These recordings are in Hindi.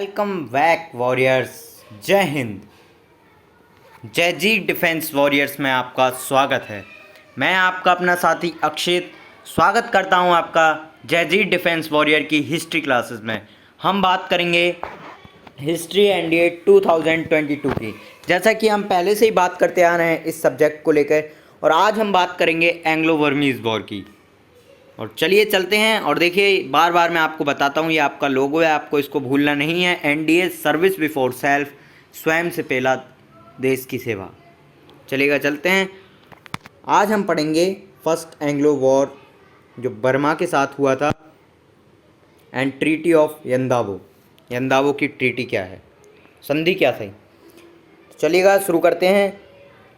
Welcome back warriors. जय हिंद। जय जी डिफेंस वॉरियर्स में आपका स्वागत है। मैं आपका अपना साथी अक्षित स्वागत करता हूं आपका जय जी डिफेंस वॉरियर की हिस्ट्री क्लासेस में। हम बात करेंगे हिस्ट्री एनडीए 2022 की, जैसा कि हम पहले से ही बात करते आ रहे हैं इस सब्जेक्ट को लेकर, और आज हम बात करेंगे एंग्लो बर्मीज़ वॉर की। और चलिए चलते हैं। और देखिए, बार बार मैं आपको बताता हूँ, ये आपका लोगो है, आपको इसको भूलना नहीं है। एनडीए सर्विस बिफोर सेल्फ, स्वयं से पहला देश की सेवा। चलिएगा चलते हैं। आज हम पढ़ेंगे फर्स्ट एंग्लो वॉर जो बर्मा के साथ हुआ था, एंड ट्रीटी ऑफ यंदावो। यंदावो की ट्रीटी क्या है, संधि क्या थी। चलिएगा शुरू करते हैं।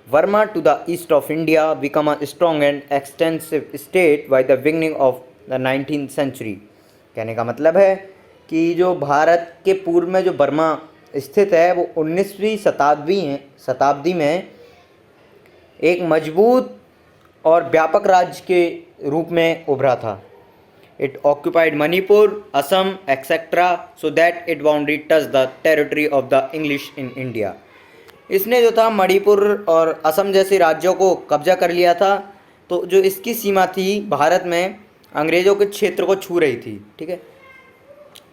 Burma to the east of India became a strong and extensive state by the beginning of the 19th century। कहने का मतलब है कि जो भारत के पूर्व में जो बर्मा स्थित है वो 19वीं शताब्दी में एक मजबूत और व्यापक राज्य के रूप में उभरा था। It occupied Manipur, Assam, etc. so that its boundary touched the territory of the English in India। इसने जो था मणिपुर और असम जैसे राज्यों को कब्जा कर लिया था, तो जो इसकी सीमा थी भारत में अंग्रेज़ों के क्षेत्र को छू रही थी। ठीक है।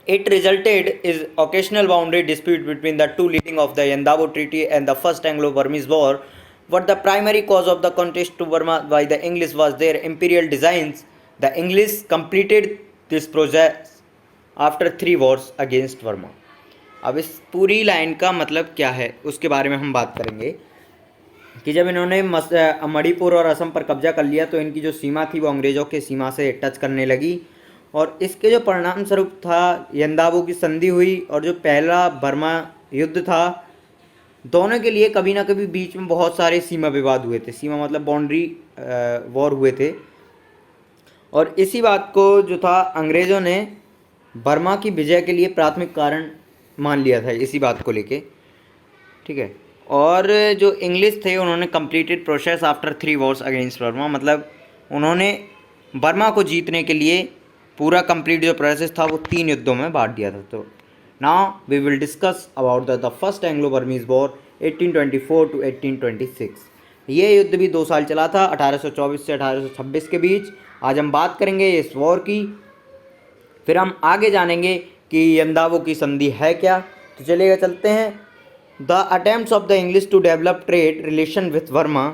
It resulted is occasional boundary dispute between the two leading of the Yandabo treaty and the first Anglo Burmese war. But the primary cause of the contest to Burma by the English was their imperial designs. The English completed this project after 3 wars against Burma. अब इस पूरी लाइन का मतलब क्या है उसके बारे में हम बात करेंगे कि जब इन्होंने मणिपुर और असम पर कब्जा कर लिया तो इनकी जो सीमा थी वो अंग्रेज़ों के सीमा से टच करने लगी, और इसके जो परिणाम स्वरूप था यंदावो की संधि हुई। और जो पहला बर्मा युद्ध था, दोनों के लिए कभी ना कभी बीच में बहुत सारे सीमा विवाद हुए थे। सीमा मतलब बाउंड्री वॉर हुए थे, और इसी बात को जो था अंग्रेज़ों ने बर्मा की विजय के लिए प्राथमिक कारण मान लिया था, इसी बात को लेके। ठीक है। और जो इंग्लिश थे उन्होंने completed process after 3 wars against Burma, मतलब उन्होंने बर्मा को जीतने के लिए पूरा कंप्लीट जो प्रोसेस था वो 3 युद्धों में बांट दिया था। तो now we will discuss about the first Anglo Burmese war 1824 to 1826। ये युद्ध भी 2 साल चला था, 1824 से 1826 के बीच। आज हम बात करेंगे इस वॉर की, फिर हम आगे जानेंगे कि यंदावो की संधि है क्या। तो चलिएगा चलते हैं। The attempts of the English to develop trade relation with Burma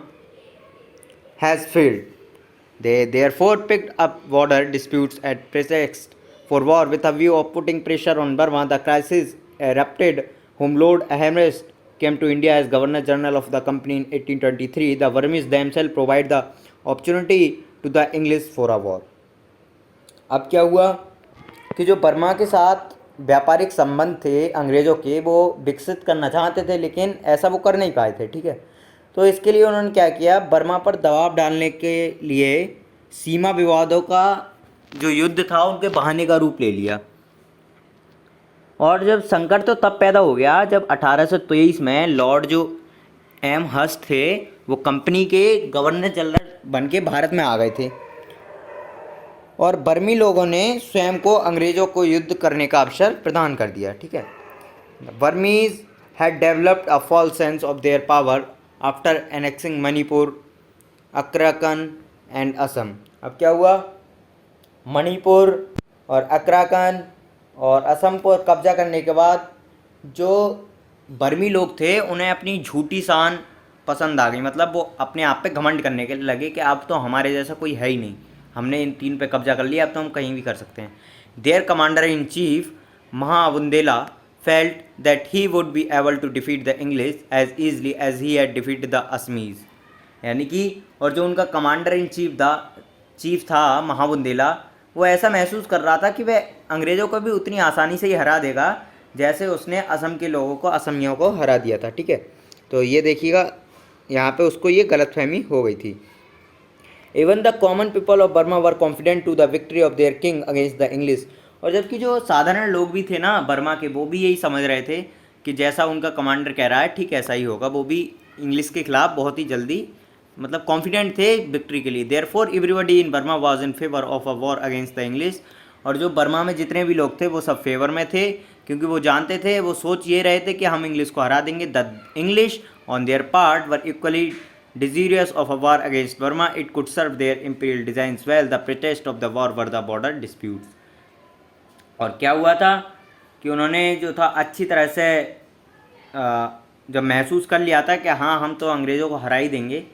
has failed. They therefore picked up border disputes at pretext for war with a view of putting pressure on Burma. The crisis erupted whom Lord Amherst came to India as Governor General of the company in 1823. The Burmese themselves provide the opportunity to the English for a war। अब क्या हुआ कि जो बर्मा के साथ व्यापारिक संबंध थे अंग्रेज़ों के, वो विकसित करना चाहते थे, लेकिन ऐसा वो कर नहीं पाए थे। ठीक है। तो इसके लिए उन्होंने क्या किया, बर्मा पर दबाव डालने के लिए सीमा विवादों का जो युद्ध था उनके बहाने का रूप ले लिया। और जब संकट तो तब पैदा हो गया जब 1823 में लॉर्ड जो एमहर्स्ट थे वो कंपनी के गवर्नर जनरल बन के भारत में आ गए थे, और बर्मी लोगों ने स्वयं को अंग्रेज़ों को युद्ध करने का अवसर प्रदान कर दिया। ठीक है। Burmese had developed a false sense of their power after annexing Manipur, Arakan and Assam. अब क्या हुआ, मणिपुर और अक्राकन और असम पर कब्जा करने के बाद जो बर्मी लोग थे उन्हें अपनी झूठी शान पसंद आ गई। मतलब वो अपने आप पे घमंड करने के लगे कि अब तो हमारे जैसा कोई है ही नहीं, हमने इन 3 पे कब्जा कर लिया, अब तो हम कहीं भी कर सकते हैं। Their commander in chief Maha Bandula felt that he would be able to defeat the English as easily as he had defeated the Assamese। यानी कि और जो उनका कमांडर इन चीफ था महाबुंदेला, वो ऐसा महसूस कर रहा था कि वह अंग्रेज़ों को भी उतनी आसानी से ही हरा देगा जैसे उसने असम के लोगों को, असमियों को हरा दिया था। ठीक है। तो ये देखिएगा, यहाँ पे उसको ये गलतफहमी हो गई थी। Even the common people of Burma were confident to the victory of their king against the English. और जबकि जो साधारण लोग भी थे ना बर्मा के, वो भी यही समझ रहे थे कि जैसा उनका कमांडर कह रहा है ठीक ऐसा ही होगा। वो भी इंग्लिश के खिलाफ बहुत ही जल्दी कॉन्फिडेंट थे विक्ट्री के लिए। Therefore everybody in Burma was in favour of a war against the English. और जो बर्मा में जितने भी लोग थे वो सब फेवर में थे, क्योंकि वो जानते थे, वो सोच ये रहे थे कि हम इंग्लिश को हरा देंगे। The English on their part were equally desirous of a war against Burma. It could serve their imperial designs well. The pretext of the war were the border disputes. और क्या हुआ था कि उन्होंने जो था अच्छी तरह से जब महसूस कर लिया था कि हाँ हम तो अंग्रेज़ों को हरा ही देंगे,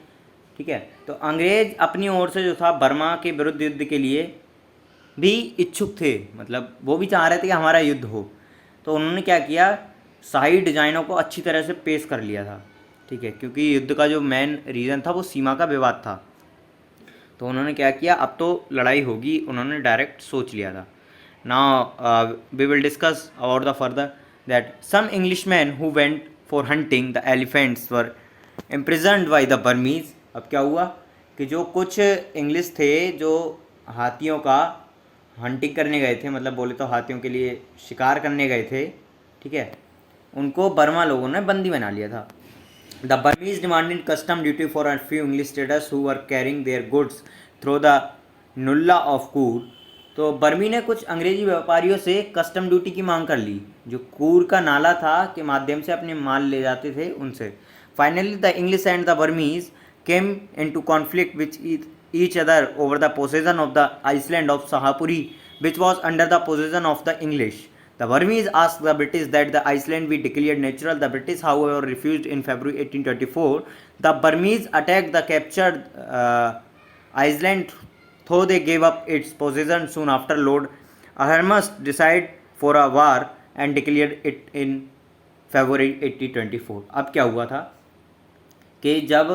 ठीक है, तो अंग्रेज़ अपनी ओर से जो था बर्मा के विरुद्ध युद्ध के लिए भी इच्छुक थे, मतलब वो भी चाह रहे थे कि हमारा युद्ध हो। तो उन्होंने क्या किया, शाही डिज़ाइनों को अच्छी तरह से पेश कर लिया था, ठीक है, क्योंकि युद्ध का जो मेन रीज़न था वो सीमा का विवाद था। तो उन्होंने क्या किया, अब तो लड़ाई होगी, उन्होंने डायरेक्ट सोच लिया था। Now we will discuss about the further that some Englishman who went for hunting the elephants were imprisoned by the Burmese. अब क्या हुआ कि जो कुछ इंग्लिश थे जो हाथियों का हंटिंग करने गए थे, मतलब बोले तो हाथियों के लिए शिकार करने गए थे, ठीक है, उनको बर्मा लोगों ने बंदी बना लिया था। The Burmese demanded custom duty for a few English traders who were carrying their goods through the Nulla of Kur। तो बर्मी ने कुछ अंग्रेजी व्यापारियों से कस्टम ड्यूटी की मांग कर ली, जो कूर का नाला था के माध्यम से अपने माल ले जाते थे उनसे। Finally the English and the Burmese came into conflict which each other over the possession of the island of Sahapuri, which was under the possession of the English. The Burmese asked the British that the island be declared natural. The British, however, refused in February 1824. The Burmese attacked the captured island, though they gave up its possession soon after. Lord Ahernmus decided for a war and declared it in February 1824. अब क्या हुआ था कि जब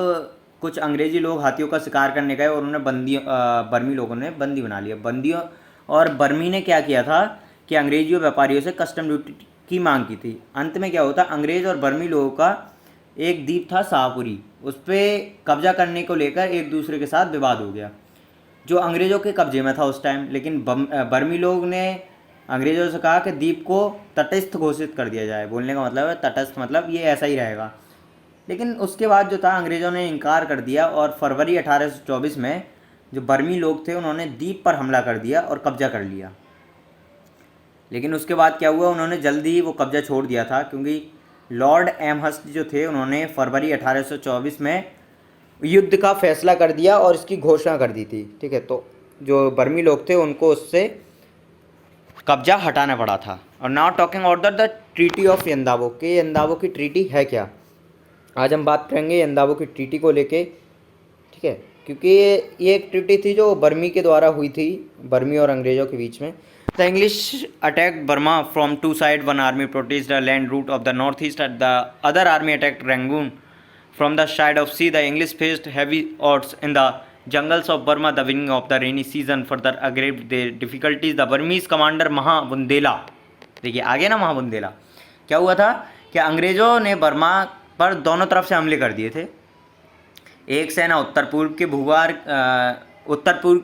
कुछ अंग्रेजी लोग हाथियों का शिकार करने गए और उन्होंने बर्मी लोगों ने बंदी बना लिया बंदियों, और बर्मी ने क्या किया था कि अंग्रेजी व्यापारियों से कस्टम ड्यूटी की मांग की थी। अंत में क्या होता, अंग्रेज और बर्मी लोगों का एक द्वीप था शाहपुरी, उस पर कब्जा करने को लेकर एक दूसरे के साथ विवाद हो गया, जो अंग्रेज़ों के कब्जे में था उस टाइम। लेकिन बर्मी लोग ने अंग्रेज़ों से कहा कि द्वीप को तटस्थ घोषित कर दिया जाए। बोलने का मतलब है तटस्थ, मतलब ये ऐसा ही रहेगा। लेकिन उसके बाद जो था अंग्रेज़ों ने इनकार कर दिया और फरवरी 1824 में जो बर्मी लोग थे उन्होंने द्वीप पर हमला कर दिया और कब्जा कर लिया। लेकिन उसके बाद क्या हुआ, उन्होंने जल्दी ही वो कब्जा छोड़ दिया था, क्योंकि लॉर्ड एमहर्स्ट जो थे उन्होंने फरवरी 1824 में युद्ध का फैसला कर दिया और इसकी घोषणा कर दी थी, ठीक है। तो जो बर्मी लोग थे उनको उससे कब्जा हटाना पड़ा था। और now talking about the treaty of Yandabo, कि यंदावो की ट्रीटी है क्या, आज हम बात करेंगे यंदावो की ट्रीटी को लेके, ठीक है, क्योंकि ये एक ट्रीटी थी जो बर्मी के द्वारा हुई थी, बर्मी और अंग्रेज़ों के बीच में। The English attacked Burma from two side, one army protects the land route of the north east, the other army attacked Rangoon from the side of sea. The English faced heavy odds in the jungles of Burma the beginning of the rainy season, further aggravated their difficulties. The Burmese commander Maha Bandula, देखिए आगे ना, महाबुंदेला क्या हुआ था कि अंग्रेज़ों ने बर्मा पर दोनों तरफ से हमले कर दिए थे। एक सेना उत्तर पूर्व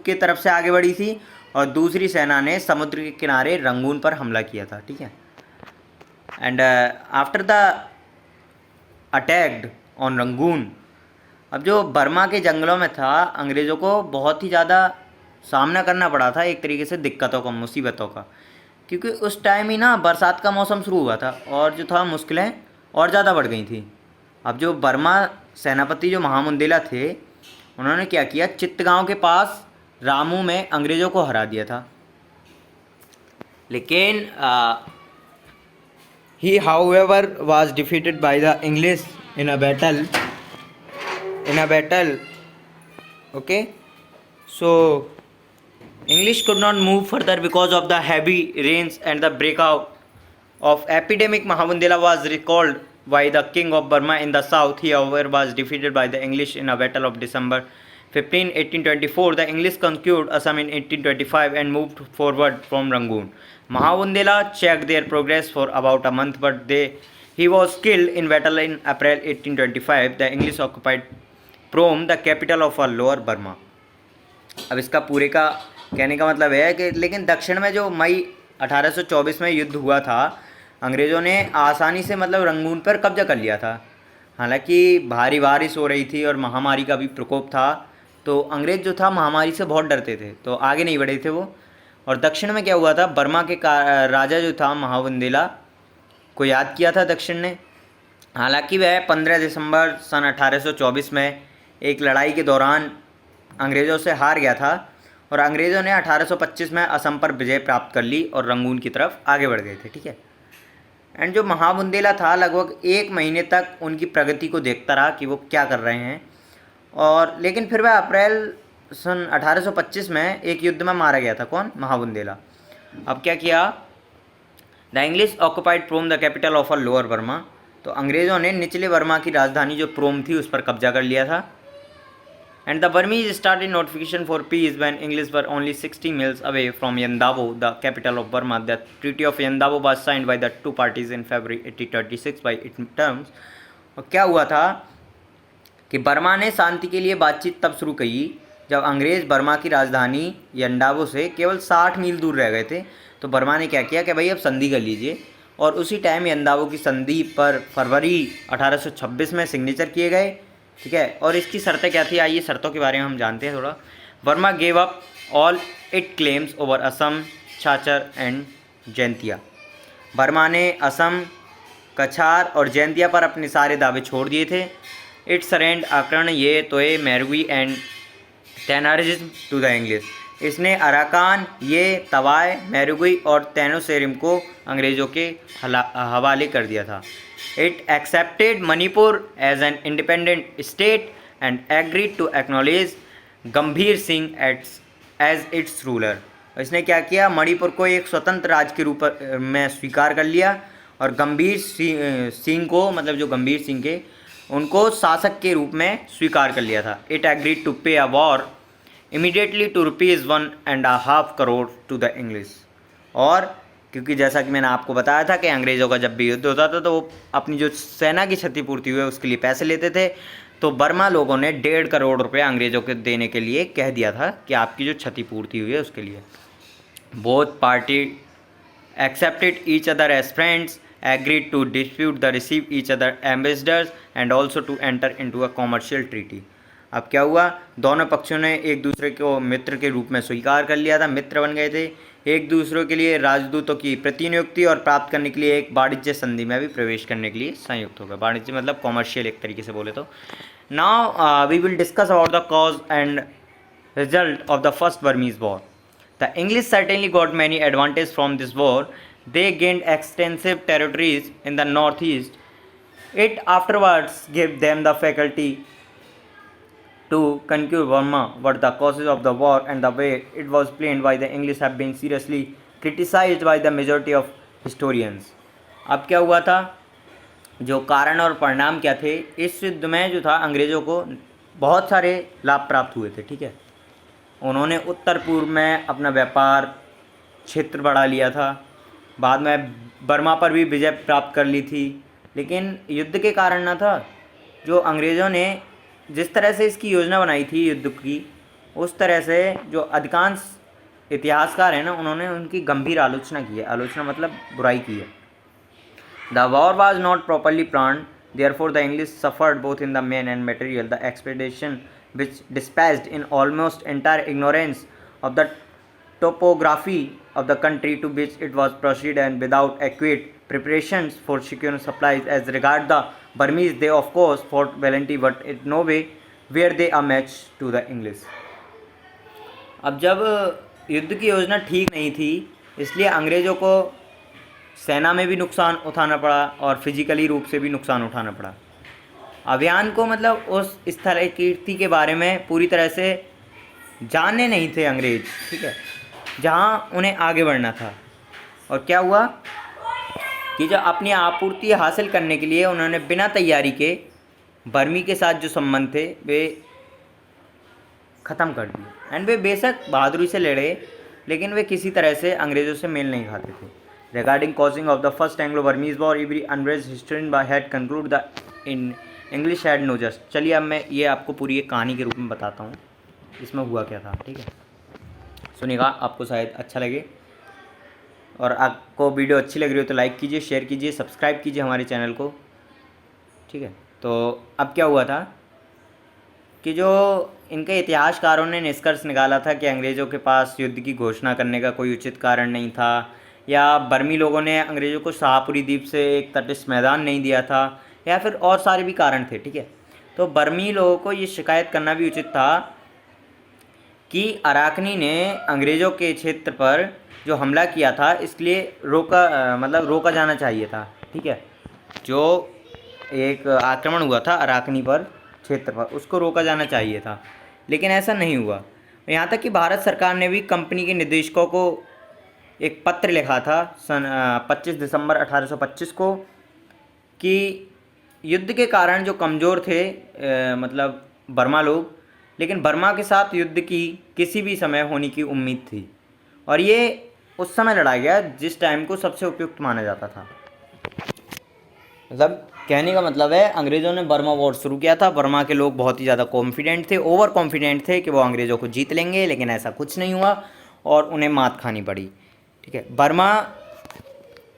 की तरफ से आगे बढ़ी थी और दूसरी सेना ने समुद्र के किनारे रंगून पर हमला किया था, ठीक है। And after the attacked on Rangoon, अब जो बर्मा के जंगलों में था अंग्रेज़ों को बहुत ही ज़्यादा सामना करना पड़ा था एक तरीके से दिक्कतों का, मुसीबतों का, क्योंकि उस टाइम ही ना बरसात का मौसम शुरू हुआ था और जो था मुश्किलें और ज़्यादा बढ़ गई थी। अब जो बर्मा सेनापति जो महामुंदेला थे उन्होंने क्या किया, चित्तगांव के पास रामू में अंग्रेज़ों को हरा दिया था। लेकिन he however was defeated by the English in a battle, okay. So English could not move further because of the heavy rains and the breakout of epidemic. Mahabundela was recalled by the king of Burma in the south. He, however, was defeated by the English in a battle of December 15, 1824. The English conquered Assam in 1825 and moved forward from Rangoon. Mahabundela checked their progress for about a month, but he was killed in battle in April 1825. The English occupied Prom, the capital of Lower Burma. अब इसका पूरे का कहने का मतलब है कि लेकिन दक्षिण में जो मई 1824 में युद्ध हुआ था अंग्रेज़ों ने आसानी से मतलब रंगून पर कब्जा कर लिया था। हालांकि भारी बारिश हो रही थी और महामारी का भी प्रकोप था, तो अंग्रेज़ जो था महामारी से बहुत डरते थे, तो आगे नहीं बढ़े थे वो। और दक्षिण में क्या हुआ था, बर्मा के राजा जो था महाबुंदेला को याद किया था दक्षिण ने। हालांकि वह 15 दिसंबर सन 1824 में एक लड़ाई के दौरान अंग्रेज़ों से हार गया था और अंग्रेज़ों ने 1825 में असम पर विजय प्राप्त कर ली और रंगून की तरफ आगे बढ़ गए थे। ठीक है। एंड जो महाबुंदेला था लगभग 1 महीने तक उनकी प्रगति को देखता रहा कि वो क्या कर रहे हैं, और लेकिन फिर वह अप्रैल सन 1825 में एक युद्ध में मारा गया था। कौन? महाबुंदेला। अब क्या किया, the English occupied Prome the capital of a Lower Burma. तो अंग्रेज़ों ने निचले बर्मा की राजधानी जो प्रोम थी उस पर कब्जा कर लिया था। And the Burmese started notification for peace when English were only 60 miles away from Yandabo the capital of Burma. The treaty of Yandabo was signed by the two parties in February 1836 by it terms. और क्या हुआ था कि बर्मा ने शांति के लिए बातचीत तब शुरू की जब अंग्रेज़ बर्मा की राजधानी यंदावो से केवल 60 मील दूर रह गए थे। तो बर्मा ने क्या किया कि भाई अब संधि कर लीजिए, और उसी टाइम यंदावो की संधि पर फरवरी 1826 में सिग्नेचर किए गए। ठीक है। और इसकी शर्तें क्या थी, आइए शर्तों के बारे में हम जानते हैं थोड़ा। Burma gave up all it claims over Assam, Cachar and Jaintia. Burma ने असम, कछार और जैंतिया पर अपने सारे दावे छोड़ दिए थे। इट सरेंड आकरण ये तोए मैरवी एंड तेनारिज्म टू द इंग्लिश। इसने अराकान, ये तवाय, मैरुगुई और तैनोसेरिम को अंग्रेज़ों के हवाले कर दिया था। It accepted Manipur as an independent state and agreed to acknowledge Gambhir Singh as it's ruler. इसने क्या किया, मणिपुर को एक स्वतंत्र राज्य के रूप में स्वीकार कर लिया और गंभीर सिंह को, मतलब जो गंभीर सिंह के, उनको शासक के रूप में स्वीकार कर लिया था। It agreed to pay a war immediately to ₹1.5 crore to the English. और क्योंकि जैसा कि मैंने आपको बताया था कि अंग्रेज़ों का जब भी युद्ध होता था तो वो अपनी जो सेना की क्षतिपूर्ति हुई है उसके लिए पैसे लेते थे। तो बर्मा लोगों ने 1.5 करोड़ रुपये अंग्रेज़ों को देने के लिए कह दिया था कि आपकी जो क्षतिपूर्ति हुई है उसके लिए। Both party accepted each other as friends, agreed to dispute the receive each other ambassadors and also to enter into a commercial treaty. अब क्या हुआ, दोनों पक्षों ने एक दूसरे को मित्र के रूप में स्वीकार कर लिया था, मित्र बन गए थे। एक दूसरे के लिए राजदूतों की प्रतिनियुक्ति और प्राप्त करने के लिए एक वाणिज्य संधि में भी प्रवेश करने के लिए संयुक्त हो गए। वाणिज्य मतलब कॉमर्शियल एक तरीके से बोले तो। Now we will discuss about the cause and result of the first Burmese war. The English certainly got many advantage from this war. They gained extensive territories in the north east. It afterwards give them the faculty to conquer Burma, but the causes of the war and the way it was planned by the English have been seriously criticized by the majority of historians. अब क्या हुआ था, जो कारण और परिणाम क्या थे, इस युद्ध में जो था अंग्रेज़ों को बहुत सारे लाभ प्राप्त हुए थे। ठीक है। उन्होंने उत्तर पूर्व में अपना व्यापार क्षेत्र बढ़ा लिया था, बाद में बर्मा पर भी विजय प्राप्त कर ली थी। लेकिन युद्ध के कारण ना था, जो अंग्रेज़ों ने जिस तरह से इसकी योजना बनाई थी युद्ध की, उस तरह से जो अधिकांश इतिहासकार हैं ना, उन्होंने उनकी गंभीर आलोचना की है। आलोचना मतलब बुराई की है। The war was not properly planned, therefore the English suffered both in the man and material. The expedition which dispatched in almost entire ignorance of the topography of the country to which it was proceeded and without adequate preparations for securing supplies. As regard the Burmese, they of course fought valiantly, but in no way were they a match to the English. अब जब युद्ध की योजना ठीक नहीं थी, इसलिए अंग्रेज़ों को सेना में भी नुकसान उठाना पड़ा और फिजिकली रूप से भी नुकसान उठाना पड़ा। अभियान को मतलब उस स्थल कीर्ति के बारे में पूरी तरह से जानने नहीं थे अंग्रेज। ठीक है, जहाँ उन्हें आगे बढ़ना था। और क्या हुआ कि जो अपनी आपूर्ति हासिल करने के लिए उन्होंने बिना तैयारी के बर्मी के साथ जो संबंध थे वे ख़त्म कर दिए। एंड वे बेशक बहादुरी से लड़े, लेकिन वे किसी तरह से अंग्रेज़ों से मेल नहीं खाते थे। Regarding causing of the first Anglo Burmese war, every अनरेज historian by had conclude the in English had no just. चलिए अब मैं ये आपको पूरी एक कहानी के रूप में बताता हूँ इसमें हुआ क्या था। ठीक है, सुनिएगा, आपको शायद अच्छा लगे। और आपको वीडियो अच्छी लग रही हो तो लाइक कीजिए, शेयर कीजिए, सब्सक्राइब कीजिए हमारे चैनल को। ठीक है, तो अब क्या हुआ था कि जो इनके इतिहासकारों ने निष्कर्ष निकाला था कि अंग्रेज़ों के पास युद्ध की घोषणा करने का कोई उचित कारण नहीं था, या बर्मी लोगों ने अंग्रेज़ों को शाहपुरी द्वीप से एक तटस्थ मैदान नहीं दिया था, या फिर और सारे भी कारण थे। ठीक है, तो बर्मी लोगों को ये शिकायत करना भी उचित था कि अराकनी ने अंग्रेज़ों के क्षेत्र पर जो हमला किया था इसलिए रोका जाना चाहिए था। ठीक है, जो एक आक्रमण हुआ था अराकनी पर क्षेत्र पर, उसको रोका जाना चाहिए था, लेकिन ऐसा नहीं हुआ। यहाँ तक कि भारत सरकार ने भी कंपनी के निदेशकों को एक पत्र लिखा था सन 25 दिसंबर 1825 को कि युद्ध के कारण जो कमज़ोर थे बर्मा लोग, लेकिन बर्मा के साथ युद्ध की किसी भी समय होने की उम्मीद थी, और ये उस समय लड़ा गया जिस टाइम को सबसे उपयुक्त माना जाता था। कहने का मतलब है अंग्रेज़ों ने बर्मा वॉर शुरू किया था। बर्मा के लोग बहुत ही ज़्यादा कॉन्फिडेंट थे, ओवर कॉन्फिडेंट थे कि वो अंग्रेज़ों को जीत लेंगे, लेकिन ऐसा कुछ नहीं हुआ और उन्हें मात खानी पड़ी। ठीक है, बर्मा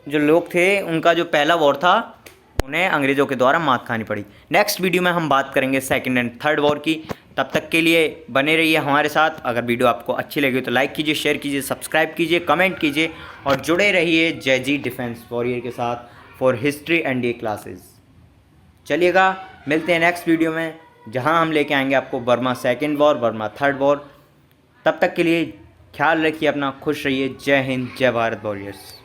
जो लोग थे उनका जो पहला वॉर था उन्हें अंग्रेज़ों के द्वारा मात खानी पड़ी। नेक्स्ट वीडियो में हम बात करेंगे सेकंड एंड थर्ड वॉर की। तब तक के लिए बने रहिए हमारे साथ। अगर वीडियो आपको अच्छी लगी तो लाइक कीजिए, शेयर कीजिए, सब्सक्राइब कीजिए, कमेंट कीजिए और जुड़े रहिए जयजी डिफेंस वॉरियर के साथ फॉर हिस्ट्री एंड ये क्लासेस। चलिएगा, मिलते हैं नेक्स्ट वीडियो में जहां हम लेके आएंगे आपको Burma second war, Burma third war. तब तक के लिए ख्याल रखिए अपना, खुश रहिए। जय हिंद, जय भारत वॉरियर्स।